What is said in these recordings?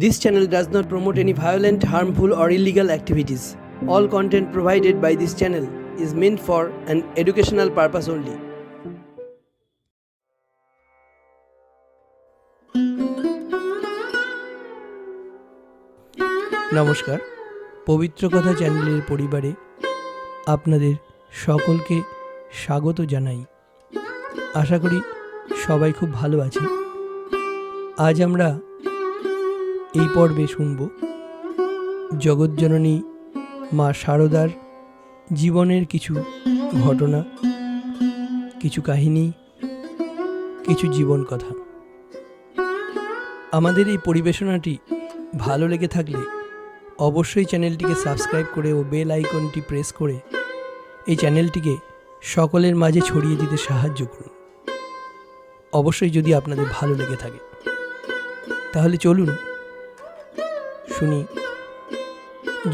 This channel does not promote any violent, harmful, or illegal activities. All content provided by this channel is meant for an educational purpose only. নমস্কার, পবিত্র কথা চ্যানেলের পরিবারে আপনাদের সকলকে স্বাগত জানাই। আশা করি সবাই খুব ভালো আছেন। আজ আমরা এই পর্বে শুনব জগৎজননী মা শারদার জীবনের কিছু ঘটনা, কিছু কাহিনী, কিছু জীবন কথা। আমাদের এই পরিবেশনাটি ভালো লেগে থাকলে অবশ্যই চ্যানেলটিকে সাবস্ক্রাইব করে ও বেল আইকনটি প্রেস করে এই চ্যানেলটিকে সকলের মাঝে ছড়িয়ে দিতে সাহায্য করুন। অবশ্যই যদি আপনাদের ভালো লেগে থাকে তাহলে চলুন শুনি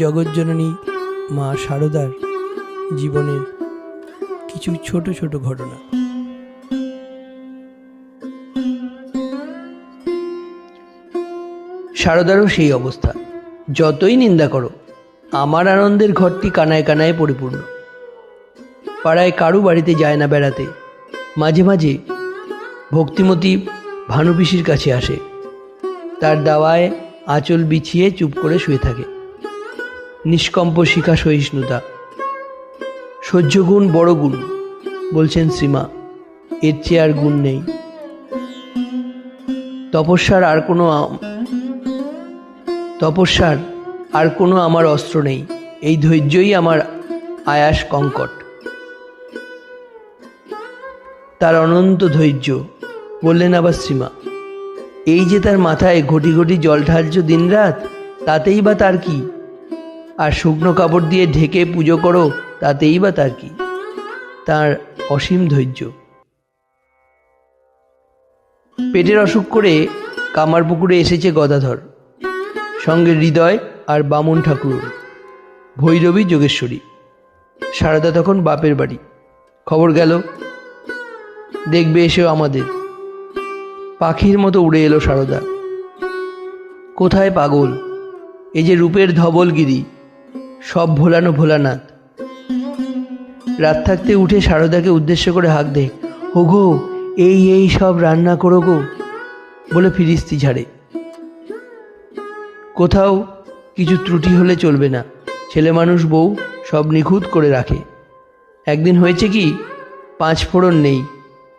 জগৎজননী মা শারদার জীবনের কিছু ছোট ছোট ঘটনা। শারদারও সেই অবস্থা। যতই নিন্দা করো, আমার আনন্দের ঘরটি কানায় কানায় পরিপূর্ণ। পাড়ায় কারু বাড়িতে যায় না বেড়াতে। মাঝে মাঝে ভক্তিমতী ভানুপিসির কাছে আসে, তার দাওয়ায় আঁচল বিছিয়ে চুপ করে শুয়ে থাকে। নিষ্কম্প শিখা সহিষ্ণুতা, সহ্য গুণ বড় গুণ বলছেন শ্রীমা, এর চেয়ে আর গুণ নেই। তপস্যার আর কোনো আমার অস্ত্র নেই, এই ধৈর্যই আমার আয়াস কঙ্কট। তার অনন্ত ধৈর্য, বললেন আবার শ্রীমা। এই যে তার মাথায় ঘটি ঘটি জল ঢালছ দিনরাত, তাতেই বা তার কি? আর শুকনো কাপড় দিয়ে ঢেকে পুজো করো, তাতেই বা তার কি? তার অসীম ধৈর্য। পেটের অসুখ করে কামারপুকুরে এসেছে গদাধর, সঙ্গে হৃদয় আর বামুন ঠাকুর, ভৈরবী, যোগেশ্বরী। শারদা তখন বাপের বাড়ি। খবর গেল দেখবে এসেও আমাদের। পাখির মতো উড়ে এলো শারদা। কোথায় পাগল, এই যে রূপের ধবলগিরি, সব ভোলানো ভোলানাথ। রাত থাকতে উঠে শারদাকে উদ্দেশ্য করে হাঁক দেয়, ওগো এই সব রান্না করো গো বলে ফিরিস্তি ঝাড়ে। কোথাও কিছু ত্রুটি হলে চলবে না, ছেলে মানুষ বউ সব নিখুঁত করে রাখে। একদিন হয়েছে কি, 5 ফোড়ন নেই,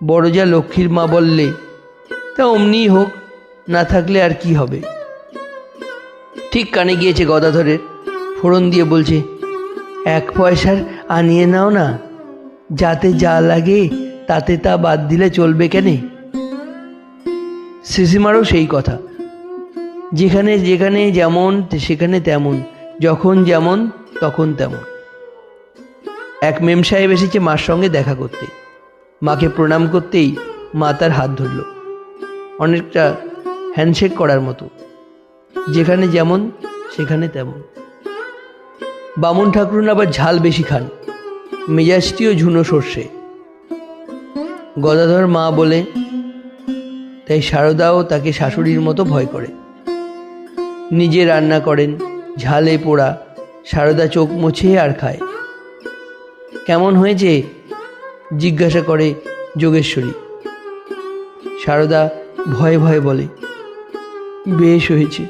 বড় যা লক্ষ্মীর মা বললে, তা অমনিই হোক, না থাকলে আর কি হবে। ঠিক কানে গিয়েছে গদাধরের, ফোড়ন দিয়ে বলছে, 1 পয়সার আনিয়ে নাও না, যাতে যা লাগে তাতে তা বাদ দিলে চলবে কেনে। শ্রীসীমারও সেই কথা, যেখানে যেখানে যেমন সেখানে তেমন, যখন যেমন তখন তেমন। এক মেম সাহেব এসেছে মার সঙ্গে দেখা করতে। মাকে প্রণাম করতেই মা তার হাত ধরল, অনেকটা হ্যান্ডশেক করার মতো। যেখানে যেমন সেখানে তেমন। বামুন ঠাকুরুন আবার ঝাল বেশি খান, মেজাজটিও ঝুনো সর্ষে। গদাধর মা বলে, তাই শারদাও তাকে শাশুড়ির মতো ভয় করে। নিজে রান্না করেন, ঝালে পোড়া। শারদা চোখ মুছে আর খায়। কেমন হয়েছে জিজ্ঞাসা করে যোগেশ্বরী। শারদা ভয়ে ভয়ে বলে, বেশ হয়েছে।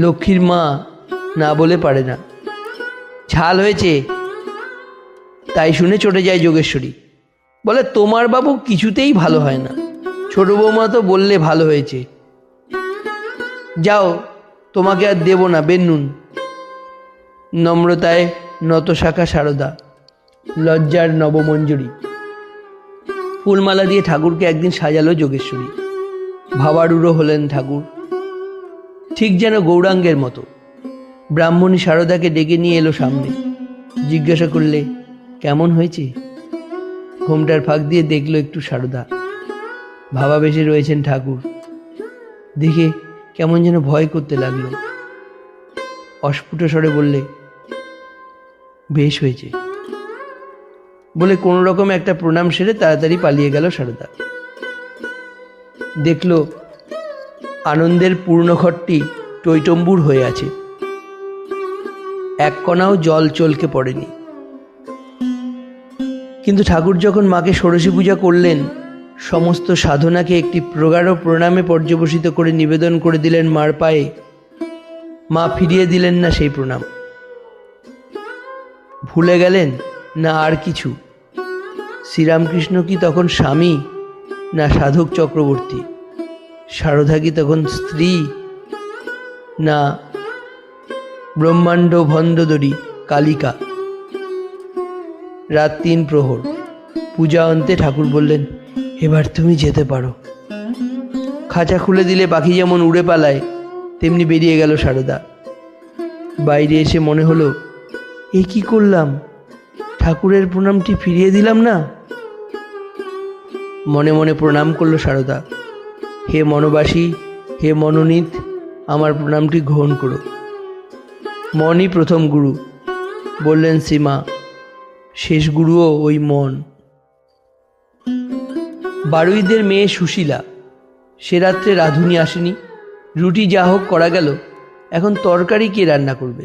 লক্ষ্মীর মা না বলে পারে না। ঝাল হয়েছে তাই শুনে চটে যায় যোগেশ্বরী, বলে, তোমার বাবু কিছুতেই ভালো হয় না। ছোট বৌমা তো বললে ভালো হয়েছে। যাও, তোমাকে আর দেব না বেন্নুন। নম্রতায় নত শাখা শারদা, লজ্জার নবমঞ্জুরি। ফুলমালা দিয়ে ঠাকুরকে একদিন সাজালো যোগেশ্বরী। ভাবারুড়ো হলেন ঠাকুর, ঠিক যেন গৌরাঙ্গের মতো। ব্রাহ্মণী শারদাকে ডেকে নিয়ে এলো সামনে। জিজ্ঞাসা করলে, কেমন হয়েছে? ঘোমটার ফাঁক দিয়ে দেখলো একটু শারদা। ভাবাবেশে রয়েছেন ঠাকুর। দেখে কেমন যেন ভয় করতে লাগলো। অস্ফুট স্বরে বললে, বেশ হয়েছে বলে কোনো রকম একটা প্রণাম সেরে তাড়াতাড়ি পালিয়ে গেল শারদা। দেখল আনন্দের পূর্ণঘরটি টইটম্বুর হয়ে আছে, এক কণাও জল চলকে পড়েনি। কিন্তু ঠাকুর যখন মাকে ষোড়শী পূজা করলেন, সমস্ত সাধনাকে একটি প্রগাঢ় প্রণামে পর্যবসিত করে নিবেদন করে দিলেন মার পায়ে, মা ফিরিয়ে দিলেন না সেই প্রণাম। ভুলে গেলেন না আর কিছু? শ্রীরামকৃষ্ণ কি তখন স্বামী না সাধক চক্রবর্তী? সারদা কি তখন স্ত্রী না ব্রহ্মাণ্ড ভণ্ডদরী কালিকা? রাত ৩ প্রহর। পূজা অন্তে ঠাকুর বললেন, এবার তুমি যেতে পারো। খাঁচা খুলে দিলে পাখি যেমন উড়ে পালায়, তেমনি বেরিয়ে গেল সারদা। বাইরে এসে মনে হলো, এ কি করলাম? ঠাকুরের প্রণামটি ফিরিয়ে দিলাম না। মনে মনে প্রণাম করল সারদা। হে মনবাসী, হে মনোনীত, আমার প্রণামটি গ্রহণ করো। মনই প্রথম গুরু, বললেন শ্রীমা। শেষ গুরুও ওই মন। বারুইদের মেয়ে সুশীলা। সে রাত্রে রাঁধুনি আসেনি। রুটি যা হোক করা গেল, এখন তরকারি কে রান্না করবে?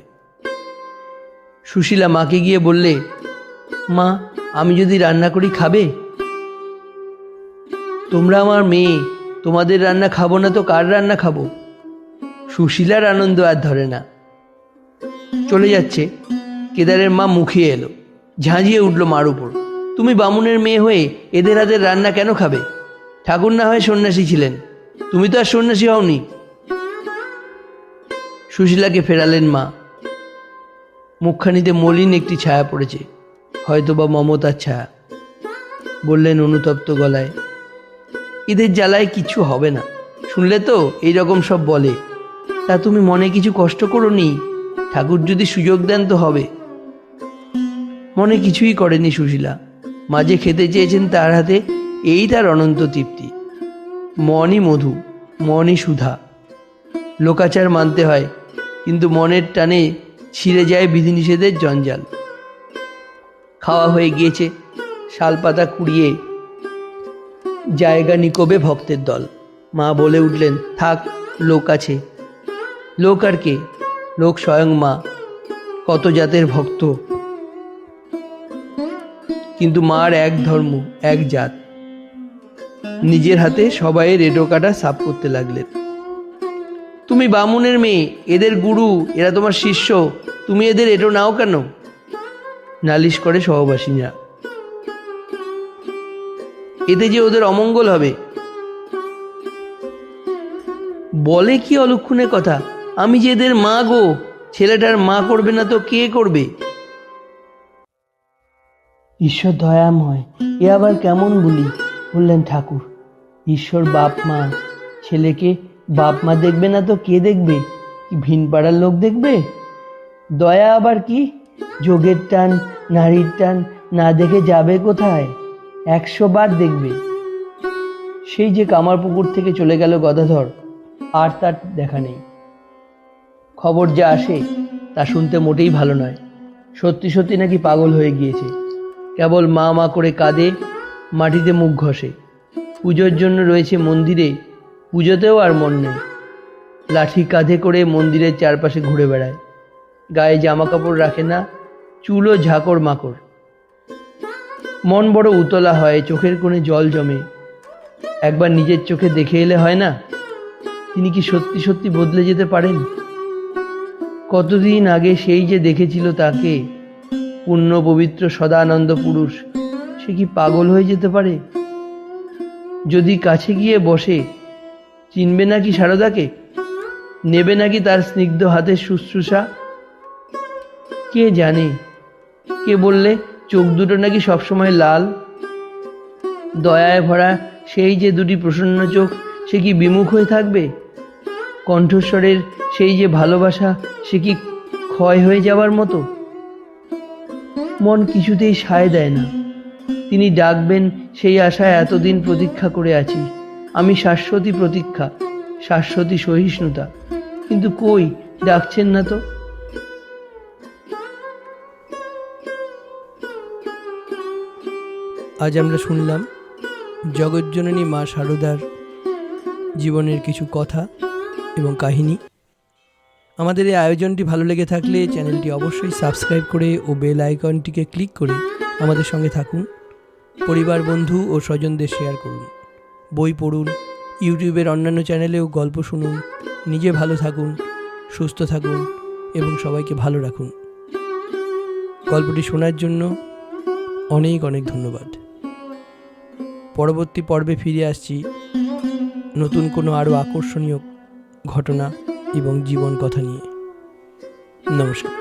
সুশীলা মাকে গিয়ে বললে, মা, আমি যদি রান্না করি খাবে? তোমরা আমার মেয়ে, তোমাদের রান্না খাবো না তো কার রান্না খাবো? সুশীলার আনন্দ আর ধরে না। চলে যাচ্ছে, কেদারের মা মুখিয়ে এলো, ঝাঁঝিয়ে উঠল মার উপর। তুমি বামুনের মেয়ে হয়ে এদের হাতের রান্না কেন খাবে? ঠাকুর না হয় সন্ন্যাসী ছিলেন, তুমি তো আর সন্ন্যাসী হওনি। সুশীলাকে ফেরালেন মা। মুখখানিতে মলিন একটি ছায়া পড়েছে, হয়তোবা মমতার ছায়া। বললেন অনুতপ্ত গলায়, এদের জ্বালায় কিছু হবে না, শুনলে তো এই রকম সব বলে। তা তুমি মনে কিছু কষ্ট করো নি, ঠাকুর যদি সুযোগ দেন তো হবে। মনে কিছুই করেনি সুশীলা। মাঝে খেতে চেয়েছেন তার হাতে, এই তার অনন্ত তৃপ্তি। মনই মধু, মনই সুধা। লোকাচার মানতে হয়, কিন্তু মনের টানে ছিঁড়ে যায় বিধিনিষেধের জঞ্জাল। খাওয়া হয়ে গিয়েছে। শালপাতা কুড়িয়ে জায়গা নিকোবে ভক্তের দল। মা বলে উঠলেন, থাক, লোক আছে। লোক আর কে? লোক স্বয়ং মা। কত জাতের ভক্ত, কিন্তু মার এক ধর্ম, এক জাত। নিজের হাতে সবাই রেডো কাটা সাফ করতে লাগলেন। তুমি বামুনের মেয়ে, এদের গুরু, এরা তোমার শিষ্য, তুমি এদের এটো নাও কেন? নালিশ করে সহবাসীরা। এতে যে ওদের অমঙ্গল হবে। বলে কি অলক্ষণের কথা? আমি যে এদের মা গো, ছেলেটার মা করবে না তো কে করবে? ঈশ্বর দয়াময়, এ আবার কেমন বলি? বললেন ঠাকুর। ঈশ্বর বাপ মা, ছেলেকে বাপ মা দেখবে না তো কে দেখবে? কি ভিন পাড়ার লোক দেখবে? দয়া আবার কি? যোগের টান, নারীর টান না দেখে যাবে কোথায়? 100 বার দেখবে। সেই যে কামারপুকুর থেকে চলে গেল গদাধর, আর তার দেখা নেই। খবর যা আসে তা শুনতে মোটেই ভালো নয়। সত্যি সত্যি নাকি পাগল হয়ে গিয়েছে, কেবল মা মা করে কাঁদে, মাটিতে মুখ ঘষে। পুজোর জন্য রয়েছে মন্দিরে, পুজোতেও আর মন নেই। লাঠি কাঁধে করে মন্দিরের চারপাশে ঘুরে বেড়ায়। গায়ে জামা কাপড় রাখে না, চুলও ঝাঁকড় মাকড়। মন বড় উতলা হয়, চোখের কোণে জল জমে। একবার নিজের চোখে দেখে এলে হয় না? তিনি কি সত্যি সত্যি বদলে যেতে পারেন? কতদিন আগে সেই যে দেখেছিল তাকে, পূর্ণ পবিত্র সদানন্দ পুরুষ, সে কি পাগল হয়ে যেতে পারে? যদি কাছে গিয়ে বসে, চিনবে নাকি সারদাকে? নেবে নাকি তার স্নিগ্ধ হাতের শুশ্রূষা? কে জানে? কে বললে চোখ দুটো নাকি সবসময় লাল? দয়ায় ভরা সেই যে দুটি প্রসন্ন চোখ, সে কি বিমুখ হয়ে থাকবে? কণ্ঠস্বরের সেই যে ভালোবাসা, সে কি ক্ষয় হয়ে যাওয়ার মতো? মন কিছুতেই সায় দেয় না। তিনি ডাকবেন সেই আশায় এতদিন প্রতীক্ষা করে আছি। আমি শাশ্বতী প্রতীক্ষা, শাশ্বতী সহিষ্ণুতা, কিন্তু কই, ডাকছেন না তো। আজ আমরা শুনলাম জগজ্জননী মা সারদার জীবনের কিছু কথা। এবং কাহিনী। আমাদের এই আয়োজনটি ভালো লেগে থাকলে চ্যানেলটি অবশ্যই সাবস্ক্রাইব করে ও বেল আইকনটিকে ক্লিক করে আমাদের সঙ্গে থাকুন। পরিবার, বন্ধু ও স্বজনদের শেয়ার করুন। বই পড়ুন, ইউটিউবের অন্যান্য চ্যানেলেও গল্প শুনুন। নিজে ভালো থাকুন, সুস্থ থাকুন এবং সবাইকে ভালো রাখুন। গল্পটি শোনার জন্য অনেক অনেক ধন্যবাদ। পরবর্তী পর্বে ফিরে আসছি নতুন কোনো আরও আকর্ষণীয় ঘটনা এবং জীবন কথা নিয়ে। নমস্কার।